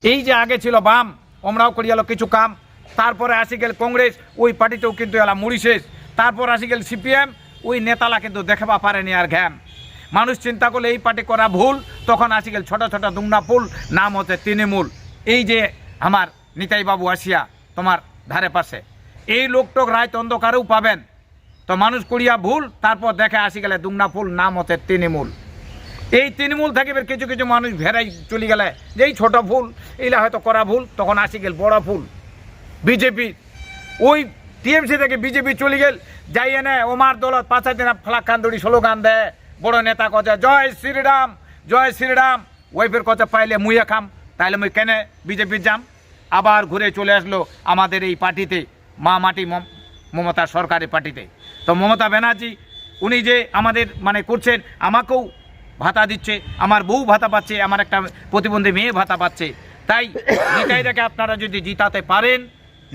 এই যে আগে ছিল বাম, ওমরাও করিয়ালো কিছু কাম, তারপরে আসি গেল কংগ্রেস, ওই পার্টিতেও কিন্তু এলা মুড়ি শেষ। তারপর আসি গেল সিপিএম, ওই নেতালা কিন্তু দেখাবা পারেনি আর ঘ্যাম। মানুষ চিন্তা করলে এই পার্টি করা ভুল, তখন আসি গেল ছোট ছোট দুংনা ফুল, নাম হচ্ছে তৃণমূল। এই যে আমার নিতাই বাবু আসিয়া তোমার ধারে পাশে, এই লোকটোক রায় অন্ধকারেও পাবেন। তো মানুষ করিয়া ভুল, তারপর দেখে আসি গেলে দুংনা ফুল, নাম হচ্ছে তৃণমূল। এই তৃণমূল থেকে কিছু কিছু মানুষ ভেড়াই চলে গেলে যে এই ছোট ফুল এইলা হয়তো করা ভুল, তখন আসি গেল বড় ফুল বিজেপি। ওই টিএমসি থেকে বিজেপি চলে গেল, যাই এনে ওমার দলত 5 দিন ফ্লাক খান্দুড়ি স্লোগান দেয়, বড় নেতা কথা জয় শ্রীরাম জয় শ্রীরাম। ওইফের কথা পাইলে মুইয়া খাম, তাইলে মুই কেনে বিজেপির যাম। আবার ঘুরে চলে আসলো আমাদের এই পার্টিতে, মা মাটি মমতা সরকারের পার্টিতে। তো মমতা ব্যানার্জি উনি যে আমাদের মানে করছেন, আমাকেও ভাতা দিচ্ছে, আমার বউ ভাতা পাচ্ছে, আমার একটা প্রতিবন্ধী মেয়ে ভাতা পাচ্ছে। তাই নিতাইদাকে আপনারা যদি জিতাতে পারেন,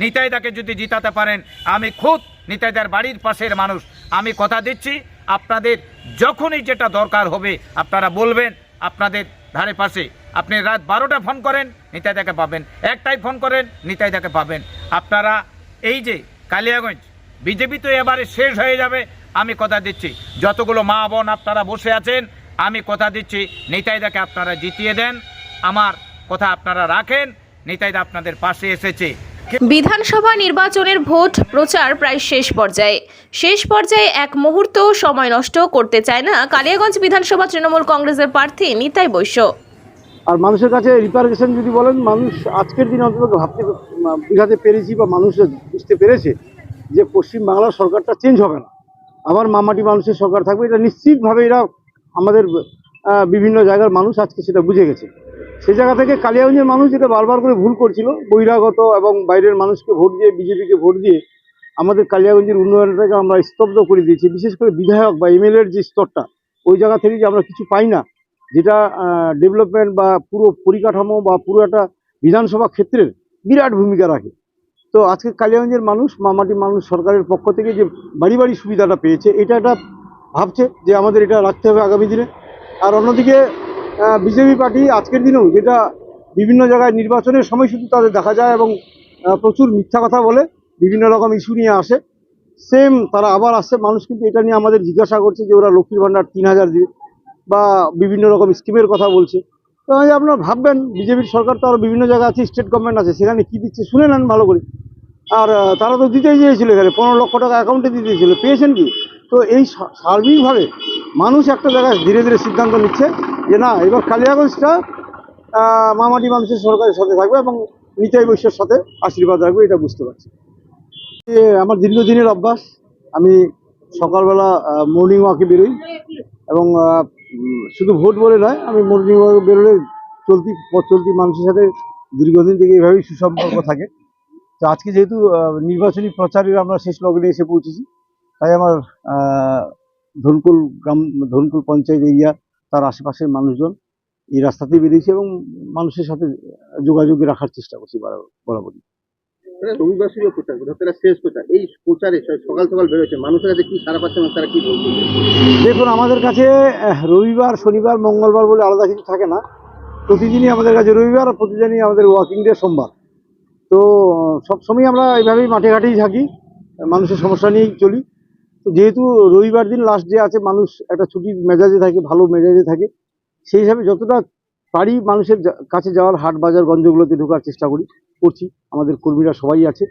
নিতাইদাকে যদি জিতাতে পারেন, আমি খুদ নিতাইদার বাড়ির পাশের মানুষ, আমি কথা দিচ্ছি আপনাদের যখনই যেটা দরকার হবে আপনারা বলবেন। আপনাদের ধারে পাশে আপনি রাত 12টা ফোন করেন, নিতাইদাকে পাবেন, 1টায় ফোন করেন, নিতাইদাকে পাবেন। আপনারা এই যে কালিয়াগঞ্জ বিজেপি তো এবারে শেষ হয়ে যাবে, আমি কথা দিচ্ছি। যতগুলো মা বোন আপনারা বসে আছেন, আমি কথা দিচ্ছি নিতাইদাকে আপনারা জিতিয়ে দেন, আমার কথা আপনারা রাখেন। নিতাইদা আপনাদের পাশে এসেছে। বিধানসভা নির্বাচনের ভোট প্রচার প্রায় শেষ পর্যায়ে এক মুহূর্ত সময় নষ্ট করতে চায় না কালিয়াগঞ্জ বিধানসভা তৃণমূল কংগ্রেসের প্রার্থী নিতাই বৈশ্য। আর মানুষের কাছে রিপারকেশন যদি বলেন, মানুষ আজকের দিনে অন্তত বোঝাতে পেরেছি বা মানুষ বুঝতে পেরেছে যে পশ্চিমবাংলার সরকারটা চেঞ্জ হবে না, আবার মামাটি মানুষের সরকার থাকবে। এটা নিশ্চিতভাবে এরা আমাদের বিভিন্ন জায়গার মানুষ আজকে সেটা বুঝে গেছে। সেই জায়গা থেকে কালিয়াগঞ্জের মানুষ যেটা বারবার করে ভুল করছিল, বহিরাগত এবং বাইরের মানুষকে ভোট দিয়ে, বিজেপিকে ভোট দিয়ে আমাদের কালিয়াগঞ্জের উন্নয়নটাকে আমরা স্তব্ধ করে দিয়েছি। বিশেষ করে বিধায়ক বা এমএলএর যে স্তরটা, ওই জায়গা থেকে যে আমরা কিছু পাই না, যেটা ডেভেলপমেন্ট বা পুরো পরিকাঠামো বা পুরো একটা বিধানসভা ক্ষেত্রের বিরাট ভূমিকা রাখে। তো আজকে কালিয়াগঞ্জের মানুষ, মামাটি মানুষ সরকারের পক্ষ থেকে যে বাড়ি বাড়ি সুবিধাটা পেয়েছে, এটা একটা ভাবছে যে আমাদের এটা রাখতে হবে আগামী দিনে। আর অন্যদিকে বিজেপি পার্টি আজকের দিনেও যেটা বিভিন্ন জায়গায় নির্বাচনের সময় শুধু তাদের দেখা যায় এবং প্রচুর মিথ্যা কথা বলে, বিভিন্ন রকম ইস্যু নিয়ে আসে, সেম তারা আবার আসছে। মানুষ কিন্তু এটা নিয়ে আমাদের জিজ্ঞাসা করছে যে ওরা লক্ষ্মীর ভাণ্ডার 3000 দিবে বা বিভিন্ন রকম স্কিমের কথা বলছে। তো আপনারা ভাববেন, বিজেপির সরকার তো আরও বিভিন্ন জায়গায় আছে, স্টেট গভর্নমেন্ট আছে, সেখানে কী দিচ্ছে শুনে নেন ভালো করে। আর তারা তো দিতেই চেয়েছিল, এখানে 15 লক্ষ টাকা অ্যাকাউন্টে দিতে চেয়েছিল, পেয়েছেন কি? তো এই সার্বিকভাবে মানুষ একটা জায়গায় ধীরে ধীরে সিদ্ধান্ত নিচ্ছে যে না, এবার কালিয়াগঞ্জটা মামাটি মানুষের সরকারের সাথে থাকবে এবং নিতাই বৈশ্যের সাথে আশীর্বাদ রাখবে, এটা বুঝতে পারছি। আমার দীর্ঘদিনের অভ্যাস, আমি সকালবেলা মর্নিং ওয়াকে বেরোই এবং শুধু ভোট বলে নয়, আমি মর্নিং ওয়াকে বেরোলে চলতি মানুষের সাথে দীর্ঘদিন থেকে এইভাবেই সুসম্পর্ক থাকে। তো আজকে যেহেতু নির্বাচনী প্রচারের আমরা শেষ লগ্নে এসে পৌঁছেছি, তাই আমার ধনকুল পঞ্চায়েত এরিয়া, তার আশেপাশের মানুষজন এই রাস্তাতেই বেরিয়েছে এবং মানুষের সাথে যোগাযোগ রাখার চেষ্টা করছি বরাবরই। রবিবার ছিল প্রচার, শেষ প্রচার, এই প্রচারে সকাল সকাল বেরোচ্ছে, মানুষের কাছে কি সারা পাচ্ছেন, তারা কি বলছে? দেখুন, আমাদের কাছে রবিবার, শনিবার, মঙ্গলবার বলে আলাদা কিছু থাকে না। প্রতিদিনই আমাদের কাছে রবিবার, আর প্রতিদিনই আমাদের ওয়ার্কিং ডে সোমবার। তো সবসময় আমরা এইভাবেই মাঠে ঘাটেই থাকি, মানুষের সমস্যা নিয়েই চলি। তো যেহেতু রবিবার দিন লাস্ট ডে আছে, মানুষ একটা ছুটির মেজাজে থাকে, ভালো মেজাজে থাকে, সেই হিসাবে যতটা পারি মানুষের কাছে যাওয়ার, হাট বাজার গঞ্জগুলোতে ঢোকার চেষ্টা করছি। আমাদের কর্মীরা সবাই আছে।